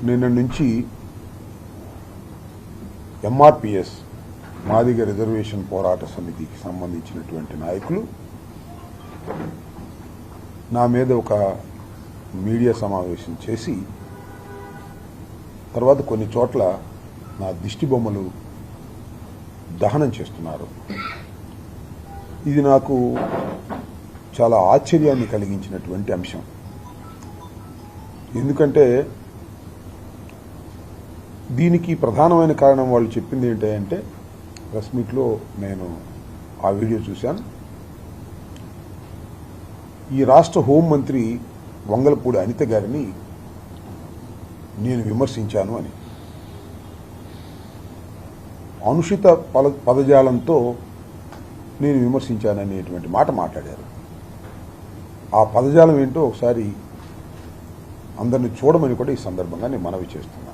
నిన్న నుంచి ఎంఆర్పిఎస్ మాదిగ రిజర్వేషన్ పోరాట సమితికి సంబంధించినటువంటి నాయకులు నా మీద ఒక మీడియా సమావేశం చేసి తర్వాత కొన్ని చోట్ల నా దిష్టి బొమ్మలు దహనం చేస్తున్నారు. ఇది నాకు చాలా ఆశ్చర్యాన్ని కలిగించినటువంటి అంశం. ఎందుకంటే దీనికి ప్రధానమైన కారణం వాళ్ళు చెప్పింది ఏంటంటే, ప్రెస్ మీట్లో నేను ఆ వీడియో చూశాను. ఈ రాష్ట్ర హోంమంత్రి వంగలపూడి అనిత గారిని నేను విమర్శించాను అని, అనుచిత పదజాలంతో నేను విమర్శించాననేటువంటి మాట మాట్లాడారు. ఆ పదజాలం ఏంటో ఒకసారి అందరిని చూడమని కూడా ఈ సందర్భంగా నేను మనవి చేస్తున్నాను.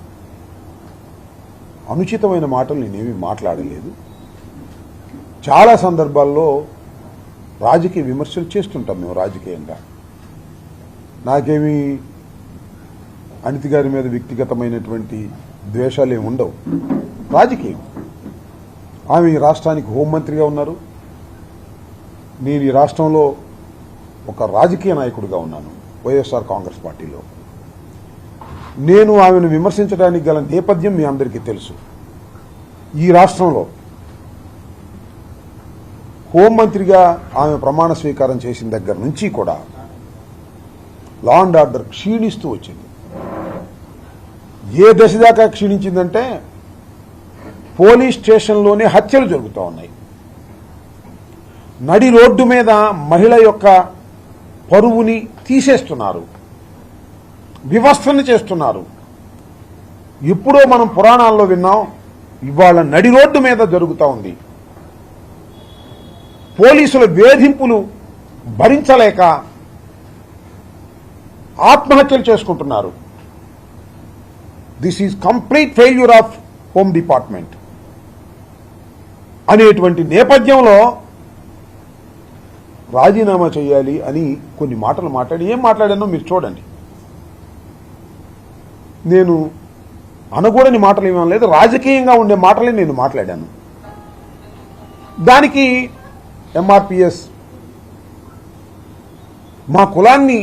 అనుచితమైన మాటలు నేనేమీ మాట్లాడలేదు. చాలా సందర్భాల్లో రాజకీయ విమర్శలు చేస్తుంటాం మేము రాజకీయంగా. నాకేమీ అనిత గారి మీద వ్యక్తిగతమైనటువంటి ద్వేషాలు ఏమి ఉండవు. రాజకీయం, ఆమె ఈ రాష్ట్రానికి హోంమంత్రిగా ఉన్నారు, నేను ఈ రాష్ట్రంలో ఒక రాజకీయ నాయకుడిగా ఉన్నాను వైఎస్ఆర్ కాంగ్రెస్ పార్టీలో. నేను ఆమెను విమర్శించడానికి గల నేపథ్యం మీ అందరికీ తెలుసు. ఈ రాష్ట్రంలో హోంమంత్రిగా ఆమె ప్రమాణ స్వీకారం చేసిన దగ్గర నుంచి కూడా లా అండ్ ఆర్డర్ క్షీణిస్తూ వచ్చింది. ఏ దశ దాకా క్షీణించిందంటే పోలీస్ స్టేషన్లోనే హత్యలు జరుగుతూ ఉన్నాయి. నడి రోడ్డు మీద మహిళ యొక్క పరువుని తీసేస్తున్నారు, వివస్త్రని చేస్తున్నారు. ఎప్పుడో మనం పురాణాల్లో విన్నాం, ఇవాళ నడి రోడ్డు మీద జరుగుతూ ఉంది. పోలీసుల వేధింపులు భరించలేక ఆత్మహత్యలు చేసుకుంటున్నారు. This is complete failure of home department అనేటువంటి నేపథ్యంలో రాజీనామా చేయాలి అని కొన్ని మాటలు మాట్లాడి, ఏం మాట్లాడానో మీరు చూడండి. నేను అనకూడని మాటలు ఏమీ లేదు, రాజకీయంగా ఉండే మాటలే నేను మాట్లాడాను. దానికి ఎంఆర్పిఎస్ మా కులాన్ని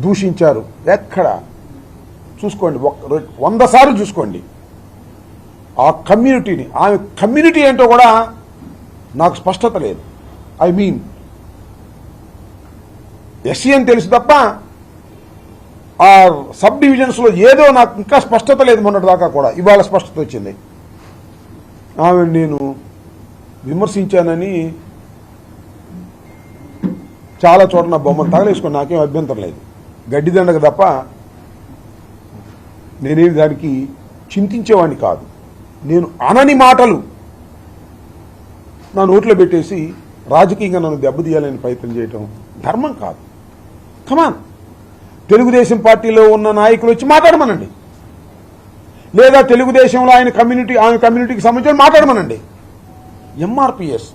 దూషించారు. ఎక్కడ చూసుకోండి, 100 సార్లు చూసుకోండి. ఆ కమ్యూనిటీని, ఆమె కమ్యూనిటీ ఏంటో కూడా నాకు స్పష్టత లేదు. ఐ మీన్ ఎస్సీ అని తెలుసు తప్ప ఆ సబ్ డివిజన్స్లో ఏదో నాకు ఇంకా స్పష్టత లేదు. మొన్నటి దాకా కూడా ఇవాళ స్పష్టత వచ్చింది. ఆమె నేను విమర్శించానని చాలా చోట నా బొమ్మలు తగలేసుకొని నాకేం అభ్యంతరం లేదు, గడ్డిదండగ తప్ప నేనేమి దానికి చింతించేవాడిని కాదు. నేను అనని మాటలు నా నోట్లో పెట్టేసి రాజకీయంగా నన్ను దెబ్బతీయాలని ప్రయత్నం చేయటం ధర్మం కాదు. కమాన్, తెలుగుదేశం పార్టీలో ఉన్న నాయకులు వచ్చి మాట్లాడమనండి, లేదా తెలుగుదేశంలో ఆమె కమ్యూనిటీకి సంబంధించిన మాట్లాడమనండి. ఎంఆర్పిఎస్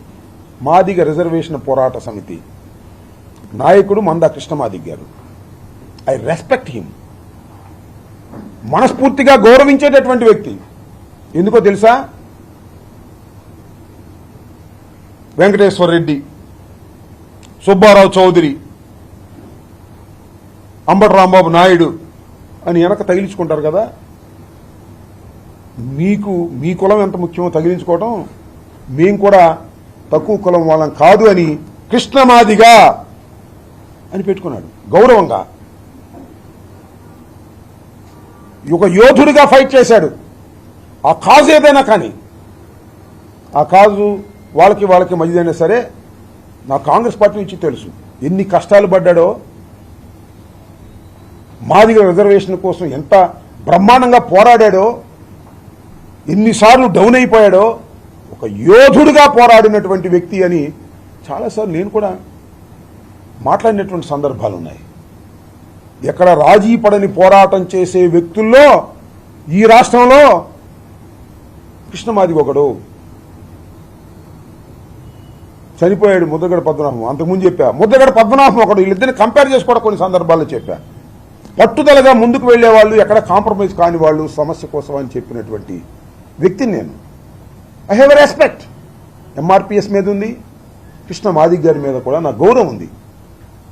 మాదిగ రిజర్వేషన్ పోరాట సమితి నాయకుడు మందా కృష్ణమాదిగ గారు, ఐ రెస్పెక్ట్ హిమ్. మనస్ఫూర్తిగా గౌరవించేటటువంటి వ్యక్తి. ఎందుకో తెలుసా? వెంకటేశ్వర రెడ్డి, సుబ్బారావు చౌదరి, అంబటి రాంబాబు నాయుడు అని వెనక తగిలించుకుంటారు కదా. మీకు మీ కులం ఎంత ముఖ్యమో తగిలించుకోవటం, మేము కూడా తక్కువ కులం వాళ్ళం కాదు అని కృష్ణమాదిగా అని పెట్టుకున్నాడు గౌరవంగా. ఒక యోధుడిగా ఫైట్ చేశాడు. ఆ కాజు ఏదైనా కానీ, ఆ కాజు వాళ్ళకి మంచిదైనా సరే, నా కాంగ్రెస్ పార్టీ నుంచి తెలుసు ఎన్ని కష్టాలు పడ్డాడో, మాదిగ రిజర్వేషన్ కోసం ఎంత బ్రహ్మాండంగా పోరాడాడో, ఎన్నిసార్లు డౌన్ అయిపోయాడో. ఒక యోధుడిగా పోరాడినటువంటి వ్యక్తి అని చాలాసార్లు నేను కూడా మాట్లాడినటువంటి సందర్భాలు ఉన్నాయి. ఎక్కడ రాజీ పడని పోరాటం చేసే వ్యక్తుల్లో ఈ రాష్ట్రంలో కృష్ణమాదిగ ఒకడు. చనిపోయాడు ముద్రగడ పద్మనాభం, అంతకుముందు చెప్పా. ముద్రగడ పద్మనాభం ఒకడు, వీళ్ళిద్దరిని కంపేర్ చేసుకోవడం కొన్ని సందర్భాల్లో చెప్పా. పట్టుదలగా ముందుకు వెళ్లే వాళ్ళు, ఎక్కడ కాంప్రమైజ్ కాని వాళ్ళు సమస్య కోసం అని చెప్పినటువంటి వ్యక్తిని నేను. I have a respect. MRPS మీద ఉంది, కృష్ణ మాదిగ గారి మీద కూడా నాకు గౌరవం ఉంది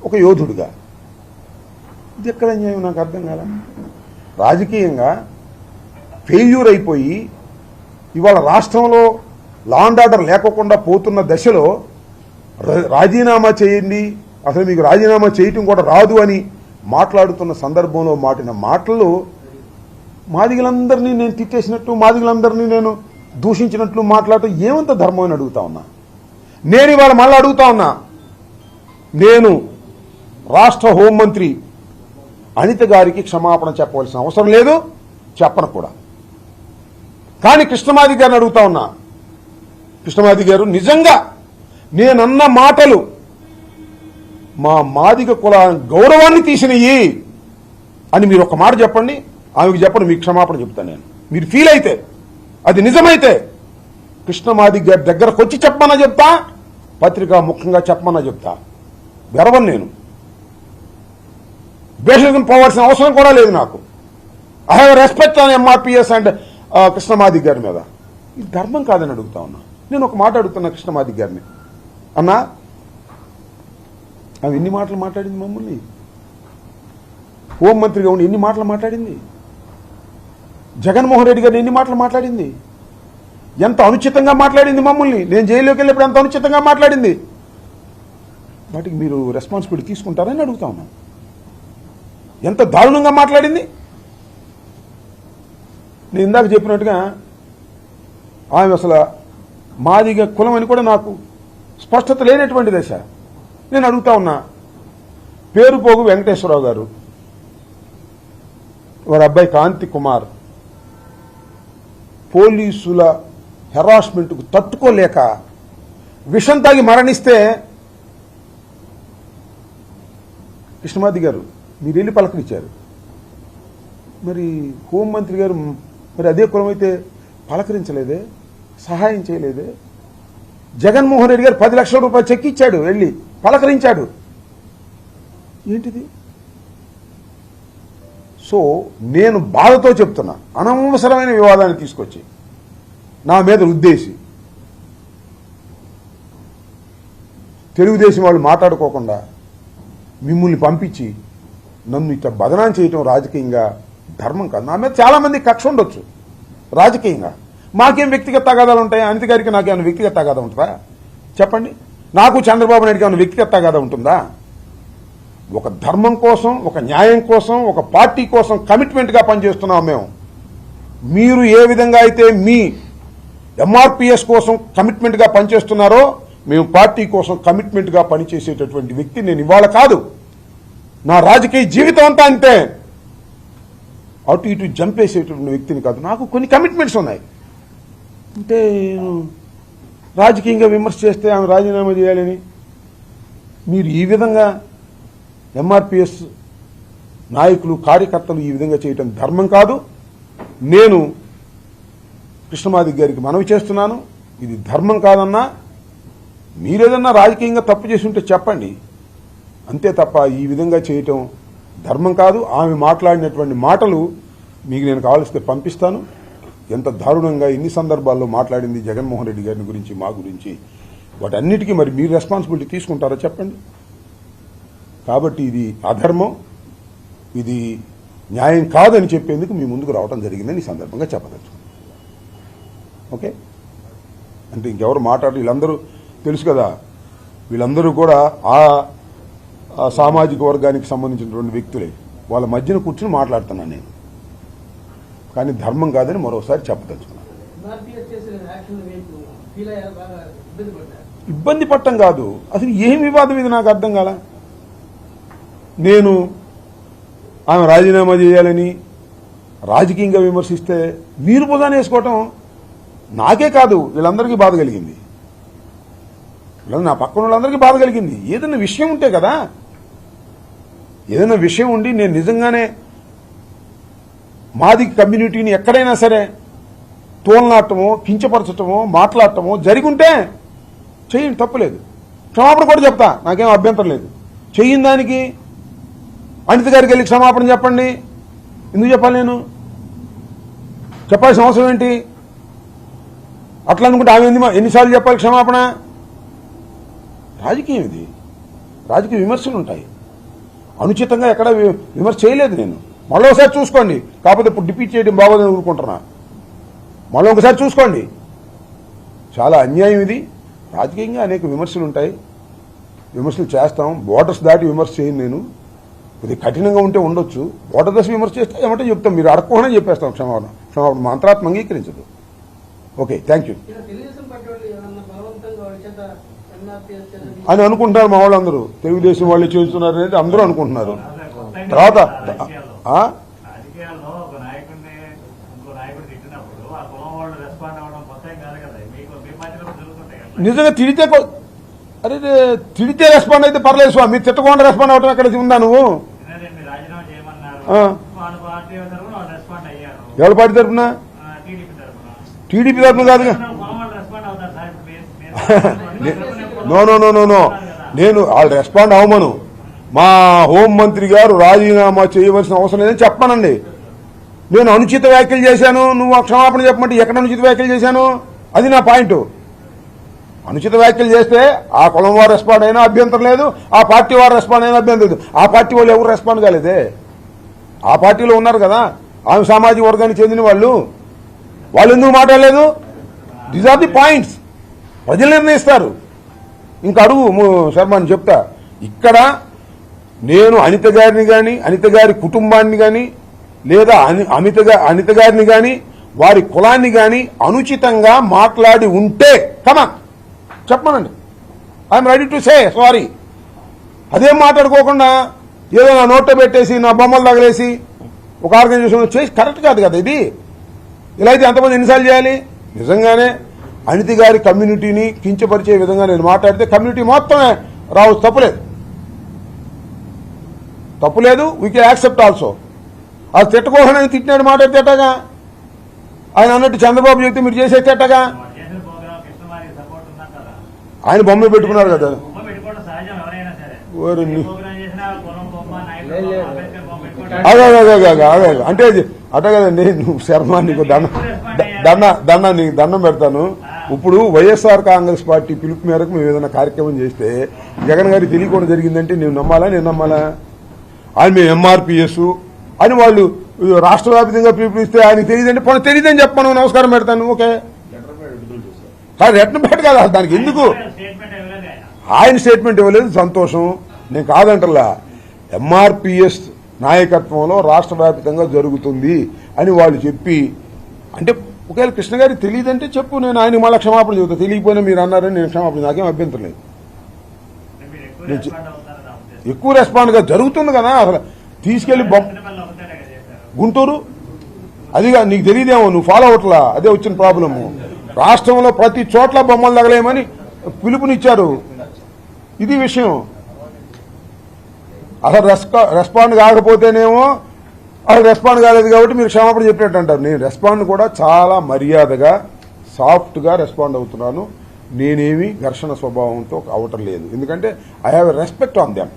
ఒక యోధుడిగా. ఇది ఎక్కడ న్యాయం నాకు అర్థం కాల. రాజకీయంగా ఫెయిల్యూర్ అయిపోయి ఇవాళ రాష్ట్రంలో లా అండ్ ఆర్డర్ లేకోకుండా పోతున్న దశలో రాజీనామా చేయండి, అసలు మీకు రాజీనామా చేయటం కూడా రాదు అని మాట్లాడుతున్న సందర్భంలో మాటిన మాటలు మాదిగలందరినీ నేను తిట్టేసినట్టు, మాదిగలందరినీ నేను దూషించినట్లు మాట్లాడటం ఏమంత ధర్మం అని అడుగుతా ఉన్నా. నేను ఇవాళ మళ్ళీ అడుగుతా ఉన్నా, నేను రాష్ట్ర హోంమంత్రి అనిత గారికి క్షమాపణ చెప్పవలసిన అవసరం లేదు, చెప్పను కూడా. కానీ కృష్ణమాది గారిని అడుగుతా ఉన్నా, కృష్ణమాది గారు నిజంగా నేనన్న మాటలు మా మాదిగ కుల గౌరవాన్ని తీసినయి అని మీరు ఒక మాట చెప్పండి. ఆమెకు చెప్పండి, మీకు క్షమాపణ చెప్తాను నేను. మీరు ఫీల్ అయితే, అది నిజమైతే కృష్ణమాది గారి దగ్గరకు వచ్చి చెప్పమన్నా చెప్తా, పత్రికా ముఖ్యంగా చెప్పమన్నా చెప్తా. గర్వం నేను బేషకం పోవాల్సిన అవసరం కూడా లేదు నాకు. I have respect on MRPS and కృష్ణమాది గారి మీద. ఇది ధర్మం కాదని అడుగుతా ఉన్నా. నేను ఒక మాట అడుగుతున్నా కృష్ణమాది గారిని, అన్నా ఆమె ఎన్ని మాటలు మాట్లాడింది మమ్మల్ని, హోంమంత్రిగా ఉండి ఎన్ని మాటలు మాట్లాడింది, జగన్మోహన్ రెడ్డి గారిని ఎన్ని మాటలు మాట్లాడింది, ఎంత అనుచితంగా మాట్లాడింది మమ్మల్ని. నేను జైల్లోకి వెళ్ళినప్పుడు ఎంత అనుచితంగా మాట్లాడింది. వాటికి మీరు రెస్పాన్సిబిలిటీ తీసుకుంటారని అడుగుతా ఉన్నాను. ఎంత దారుణంగా మాట్లాడింది. నేను ఇందాక చెప్పినట్టుగా ఆమె అసలు మాదిగ కులం అని కూడా నాకు స్పష్టత లేనటువంటి దశ. నేను అడుగుతా ఉన్నా, పేరుపోగు వెంకటేశ్వరరావు గారు, వారి అబ్బాయి కాంతి కుమార్ పోలీసుల హెరాస్మెంట్కు తట్టుకోలేక విషం తాగి మరణిస్తే కృష్ణమాది గారు మీరు వెళ్ళి పలకరించారు. మరి హోంమంత్రి గారు మరి అదే కులం అయితే పలకరించలేదే, సహాయం చేయలేదే. జగన్మోహన్ రెడ్డి గారు 10 లక్షల రూపాయలు చెక్ ఇచ్చాడు, వెళ్ళి పలకరించాడు. ఏంటిది? సో నేను బాధతో చెప్తున్నా, అనవసరమైన వివాదాన్ని తీసుకొచ్చి నా మీద ఉద్దేశి తెలుగుదేశం వాళ్ళు మాట్లాడుకోకుండా మిమ్మల్ని పంపించి నన్ను ఇట్లా బదనాం చేయటం రాజకీయంగా ధర్మం కాదు. నా మీద చాలా మంది కక్ష ఉండొచ్చు రాజకీయంగా. మాకేం వ్యక్తిగత తగాదాలు ఉంటాయి? అనిత గారికి నాకేమైనా వ్యక్తిగత తగాదా ఉంటుందా చెప్పండి? నాకు చంద్రబాబు నాయుడుకి ఏమైనా వ్యక్తిగత తగాదా ఉంటుందా? ఒక ధర్మం కోసం, ఒక న్యాయం కోసం, ఒక పార్టీ కోసం కమిట్మెంట్గా పనిచేస్తున్నాం మేము. మీరు ఏ విధంగా అయితే మీ ఎంఆర్పిఎస్ కోసం కమిట్మెంట్గా పనిచేస్తున్నారో మేము పార్టీ కోసం కమిట్మెంట్గా పనిచేసేటటువంటి వ్యక్తి నేను ఇవాళ కాదు, నా రాజకీయ జీవితం అంతా అంతే. అటు ఇటు జంపేసేటటువంటి వ్యక్తిని కాదు. నాకు కొన్ని కమిట్మెంట్స్ ఉన్నాయి. అంటే రాజకీయంగా విమర్శ చేస్తే ఆమె రాజీనామా చేయాలని మీరు ఈ విధంగా ఎంఆర్పిఎస్ నాయకులు, కార్యకర్తలు ఈ విధంగా చేయటం ధర్మం కాదు. నేను కృష్ణమాది గారికి మనవి చేస్తున్నాను, ఇది ధర్మం కాదన్నా. మీరేదన్నా రాజకీయంగా తప్పు చేసి ఉంటే చెప్పండి, అంతే తప్ప ఈ విధంగా చేయటం ధర్మం కాదు. ఆమె మాట్లాడినటువంటి మాటలు మీకు నేను కావాల్సితే పంపిస్తాను. ఎంత దారుణంగా ఎన్ని సందర్భాల్లో మాట్లాడింది జగన్మోహన్ రెడ్డి గారిని గురించి, మా గురించి, వాటన్నిటికీ మరి మీరు రెస్పాన్సిబిలిటీ తీసుకుంటారా చెప్పండి? కాబట్టి ఇది అధర్మం, ఇది న్యాయం కాదని చెప్పేందుకు మీ ముందుకు రావడం జరిగిందని ఈ సందర్భంగా చెప్పవచ్చు. ఓకే, అంటే ఇంకెవరు మాట్లాడారు? వీళ్ళందరూ తెలుసు కదా, వీళ్ళందరూ కూడా ఆ సామాజిక వర్గానికి సంబంధించినటువంటి వ్యక్తులే. వాళ్ళ మధ్యన కూర్చుని మాట్లాడుతున్నాను నేను, కానీ ధర్మం కాదని మరోసారి చెప్పదలుచుకున్నాను. ఇబ్బంది పట్టం కాదు, అసలు ఏం వివాదం ఇది నాకు అర్థం కాల. నేను ఆమె రాజీనామా చేయాలని రాజకీయంగా విమర్శిస్తే మీరు బుధాన్ని వేసుకోవటం నాకే కాదు, వీళ్ళందరికీ బాధ కలిగింది. నా పక్కన వాళ్ళందరికీ బాధ కలిగింది. ఏదైనా విషయం ఉంటే కదా, ఏదైనా విషయం ఉండి నేను నిజంగానే మాది కమ్యూనిటీని ఎక్కడైనా సరే తోలనాటమో, కించపరచటమో, మాట్లాడటమో జరిగుంటే చేయండి, తప్పులేదు. క్షమాపణ కూడా చెప్తా, నాకేం అభ్యంతరం లేదు. చెయ్యిన దానికి అనిత గారికి వెళ్ళి క్షమాపణ చెప్పండి. ఎందుకు చెప్పాలి? నేను చెప్పాల్సిన అవసరం ఏంటి? అట్లా అనుకుంటే ఆమె ఎన్నిసార్లు చెప్పాలి క్షమాపణ? రాజకీయం ఇది, రాజకీయ విమర్శలు ఉంటాయి. అనుచితంగా ఎక్కడ విమర్శ చేయలేదు నేను. మళ్ళీ ఒకసారి చూసుకోండి. కాకపోతే ఇప్పుడు డిపీట్ చేయడం బాగోదని ఊరుకుంటున్నా. మళ్ళీ ఒకసారి చూసుకోండి. చాలా అన్యాయం ఇది. రాజకీయంగా అనేక విమర్శలు ఉంటాయి, విమర్శలు చేస్తాం. బోర్డర్స్ దాటి విమర్శ చేయను నేను. ఇది కఠినంగా ఉంటే ఉండొచ్చు. బోర్డర్ దశ విమర్శ చేస్తే ఏమంటే చెప్తాం, మీరు అడగకుండా చెప్పేస్తాం క్షమాపణ. క్షమాపణ మా అంతరాత్మ అంగీకరించదు. ఓకే, థ్యాంక్ యూ అని అనుకుంటారు మా వాళ్ళందరూ. తెలుగుదేశం వాళ్ళు చేస్తున్నారు అనేది అందరూ అనుకుంటున్నారు. తర్వాత నిజంగా తిడితే అరే తిడితే రెస్పాండ్ అయితే పర్లేదు స్వామి, మీరు తిట్టకుండా రెస్పాండ్ అవటం ఎక్కడ ఉందా? నువ్వు ఎవరి పార్టీ తరఫున? టీడీపీ తరఫున కాదుగా. No no no no no నేను వాళ్ళు రెస్పాండ్ అవ్వమను. మా హోంమంత్రి గారు రాజీనామా చేయవలసిన అవసరం లేదని చెప్పానండి. నేను అనుచిత వ్యాఖ్యలు చేశాను, నువ్వు క్షమాపణ చెప్పమంటే ఎక్కడ అనుచిత వ్యాఖ్యలు చేశాను? అది నా పాయింట్. అనుచిత వ్యాఖ్యలు చేస్తే ఆ కులం వారు రెస్పాండ్ అయినా అభ్యంతరం లేదు, ఆ పార్టీ వారు రెస్పాండ్ అయినా అభ్యంతరం లేదు. ఆ పార్టీ వాళ్ళు ఎవరు రెస్పాండ్ కాలేదే. ఆ పార్టీలో ఉన్నారు కదా, ఆమె సామాజిక వర్గానికి చెందిన వాళ్ళు ఎందుకు మాట్లాడలేదు? These are the points. ప్రజలు నిర్ణయిస్తారు. ఇంకా అడుగు శర్మ అని చెప్తా. ఇక్కడ నేను అనిత గారిని కానీ, అనిత గారి కుటుంబాన్ని కానీ, లేదా అనిత గారిని కానీ, వారి కులాన్ని కానీ అనుచితంగా మాట్లాడి ఉంటే కమాన్ చెప్పమనండి. I'm ready to say sorry. అదేం మాట్లాడుకోకుండా ఏదో నా నోట్లో పెట్టేసి నా బొమ్మలు తగలేసి ఒక ఆర్గనైజేషన్ చేసి కరెక్ట్ కాదు కదా ఇది. ఇలా అయితే ఎంతమంది ఎన్నిసార్లు చేయాలి? నిజంగానే అనిత గారి కమ్యూనిటీని కించపరిచే విధంగా నేను మాట్లాడితే కమ్యూనిటీ మొత్తమే రావచ్చు. తప్పులేదు. We can accept also. అది తిట్టకోకుండా తిట్టినాడు మాట్లాడితే ఎట్టగా? ఆయన అన్నట్టు చంద్రబాబు చెప్తే మీరు చేసేస్తే ఎట్టగా? ఆయన బొమ్మ పెట్టుకున్నారు కదా. అంటే అట్ట కదండి. నువ్వు శర్మ నీకు దండం పెడతాను. ఇప్పుడు వైఎస్ఆర్ కాంగ్రెస్ పార్టీ పిలుపు మేరకు మేము ఏదైనా కార్యక్రమం చేస్తే జగన్ గారికి తెలియకుండా జరిగిందంటే నేను నమ్మాలా? ఆయన మేము ఎంఆర్పిఎస్ అని వాళ్ళు రాష్ట్ర వ్యాప్తంగా పిలుపునిస్తే ఆయనకి తెలియదంటే పోనీ తెలియదని చెప్పను, నమస్కారం పెడతాను. ఓకే, రెట్న పెట్ట కదా, దానికి ఎందుకు? ఆయన స్టేట్మెంట్ ఇవ్వలేదు, సంతోషం, నేను కాదంటలా. ఎంఆర్పిఎస్ నాయకత్వంలో రాష్ట్ర వ్యాప్తంగా జరుగుతుంది అని వాళ్ళు చెప్పి, అంటే ఒకవేళ కృష్ణ గారికి తెలియదంటే చెప్పు, నేను ఆయన మళ్ళీ క్షమాపణ చెబుతా. తెలియకపోయినా మీరు అన్నారని నేను క్షమాపణ, నాకేం అభ్యంతరం లేదు. ఎక్కువ రెస్పాండ్గా జరుగుతుంది కదా. అసలు తీసుకెళ్లి గుంటూరు అదిగా నీకు తెలియదేమో, నువ్వు ఫాలో అవట్లా. అదే వచ్చిన ప్రాబ్లము. రాష్ట్రంలో ప్రతి చోట్ల బొమ్మలు తగలేమని పిలుపునిచ్చారు. ఇది విషయం. అసలు రెస్పాండ్ కాకపోతేనేమో అసలు రెస్పాండ్ కాలేదు కాబట్టి మీరు క్షమాపణ చెప్పినట్టు అంటారు. నేను రెస్పాండ్ కూడా చాలా మర్యాదగా సాఫ్ట్గా రెస్పాండ్ అవుతున్నాను. నేనేమి ఘర్షణ స్వభావంతో అవటం లేదు. ఎందుకంటే I have a respect on them.